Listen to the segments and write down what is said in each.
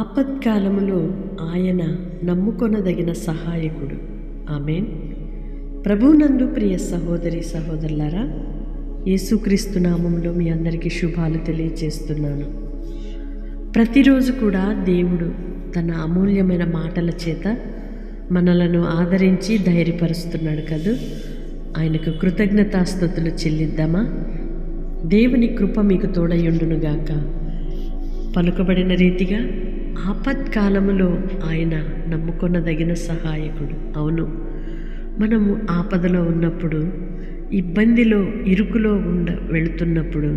ఆపత్కాలములో ఆయన నమ్ముకొనదగిన సహాయకుడు. ఆమేన్. ప్రభునందు ప్రియ సహోదరి సహోదరులారా, యేసుక్రీస్తు నామములో మీ అందరికీ శుభాలు తెలియజేస్తున్నాను. ప్రతిరోజు కూడా దేవుడు తన అమూల్యమైన మాటల చేత మనలను ఆదరించి ధైర్యపరుస్తున్నాడు కదూ. ఆయనకు కృతజ్ఞతాస్తుతులు చెల్లిద్దామా? దేవుని కృప మీకు తోడయుండునుగాక. పలుకబడిన రీతిగా ఆపత్కాలములో ఆయన నమ్ముకొనదగిన సహాయకుడు. అవును, మనము ఆపదలో ఉన్నప్పుడు, ఇబ్బందిలో ఇరుకులో వెళుతున్నప్పుడు,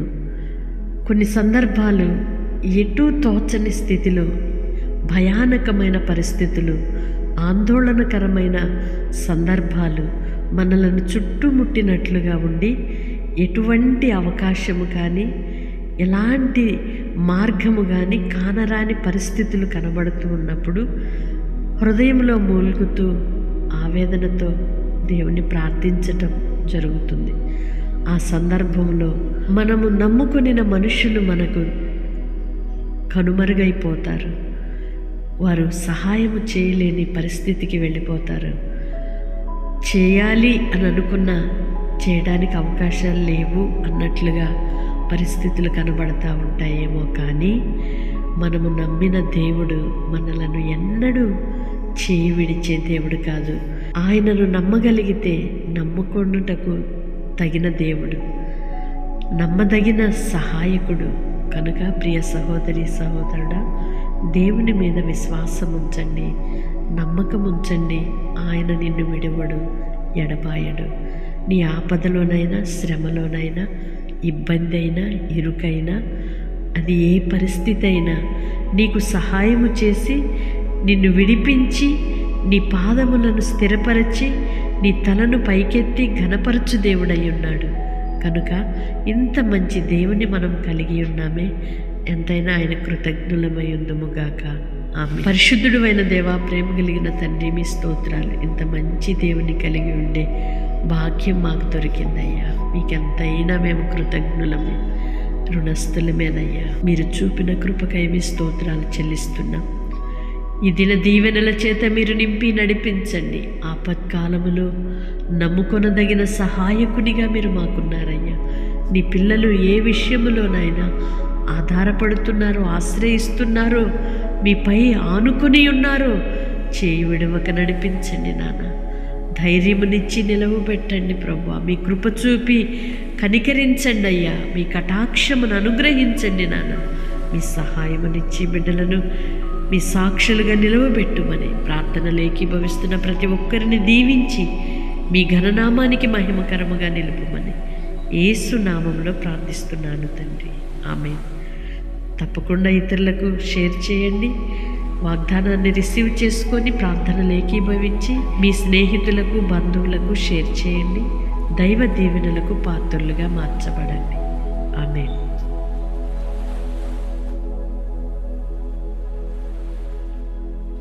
కొన్ని సందర్భాలు ఎటూ తోచని స్థితిలో, భయానకమైన పరిస్థితులు, ఆందోళనకరమైన సందర్భాలు మనలను చుట్టుముట్టినట్లుగా ఉండి, ఎటువంటి అవకాశము కానీ ఎలాంటి మార్గము కానీ కానరాని పరిస్థితులు కనబడుతూ ఉన్నప్పుడు హృదయంలో మూలుగుతూ ఆవేదనతో దేవుని ప్రార్థించటం జరుగుతుంది. ఆ సందర్భంలో మనము నమ్ముకొనిన మనుషులు మనకు కనుమరుగైపోతారు. వారు సహాయము చేయలేని పరిస్థితికి వెళ్ళిపోతారు. చేయాలి అని అనుకున్నా చేయడానికి అవకాశాలు లేవు అన్నట్లుగా పరిస్థితులు కనబడతా ఉంటాయేమో, కానీ మనము నమ్మిన దేవుడు మనలను ఎన్నడూ చేయి విడిచే దేవుడు కాదు. ఆయనను నమ్మగలిగితే నమ్ముకొనుటకు తగిన దేవుడు, నమ్మదగిన సహాయకుడు. కనుక ప్రియ సహోదరి సహోదరుడా, దేవుని మీద విశ్వాసం ఉంచండి, నమ్మకం ఉంచండి. ఆయన నిన్ను విడువడు, ఎడబాయడు. నీ ఆపదలోనైనా, శ్రమలోనైనా, ఇబ్బంది అయినా, ఇరుకైనా, అది ఏ పరిస్థితి అయినా నీకు సహాయము చేసి నిన్ను విడిపించి నీ పాదములను స్థిరపరచి నీ తలను పైకెత్తి ఘనపరచు దేవుడై ఉన్నాడు. కనుక ఇంత మంచి దేవుని మనం కలిగి ఉన్నామే, ఎంతైనా ఆయన కృతజ్ఞులమై ఉందుముగాక. ఆమె. పరిశుద్ధుడు అయిన దేవా, ప్రేమ కలిగిన తండ్రి, మీ స్తోత్రాలు. ఇంత మంచి దేవుని కలిగి ఉండే భాగ్యం మాకు దొరికిందయ్యా. మీకెంతైనా మేము కృతజ్ఞులమే, రుణస్థులమేనయ్యా. మీరు చూపిన కృపకై మీ స్తోత్రాలు చెల్లిస్తున్నాం. ఈ దిన దీవెనల చేత మీరు నింపి నడిపించండి. ఆపత్కాలములో నమ్ముకొనదగిన సహాయకునిగా మీరు మాకున్నారయ్యా. నీ పిల్లలు ఏ విషయములోనైనా ఆధారపడుతున్నారో, ఆశ్రయిస్తున్నారో, మీపై ఆనుకొని ఉన్నారో, చేయి విడవక నడిపించండి నాన్న. ధైర్యమునిచ్చి నిలవబెట్టండి ప్రభువా. మీ కృప చూపి కనికరించండి అయ్యా. మీ కటాక్షమును అనుగ్రహించండి నాన్న. మీ సహాయమునిచ్చి బిడ్డలను మీ సాక్షులుగా నిలవబెట్టుమని ప్రార్థనలు ఏకీభవిస్తున్న ప్రతి ఒక్కరిని దీవించి మీ ఘననామానికి మహిమకరముగా నిలుపుమని యేసు నామములో ప్రార్థిస్తున్నాను తండ్రి. ఆమేన్. తప్పకుండా ఇతరులకు షేర్ చేయండి. వాగ్దానాన్ని రిసీవ్ చేసుకొని ప్రార్థనలు ఏకీభవించి మీ స్నేహితులకు, బంధువులకు షేర్ చేయండి. దైవ దీవెనలకు పాత్రులుగా మార్చబడండి. ఆమేన్.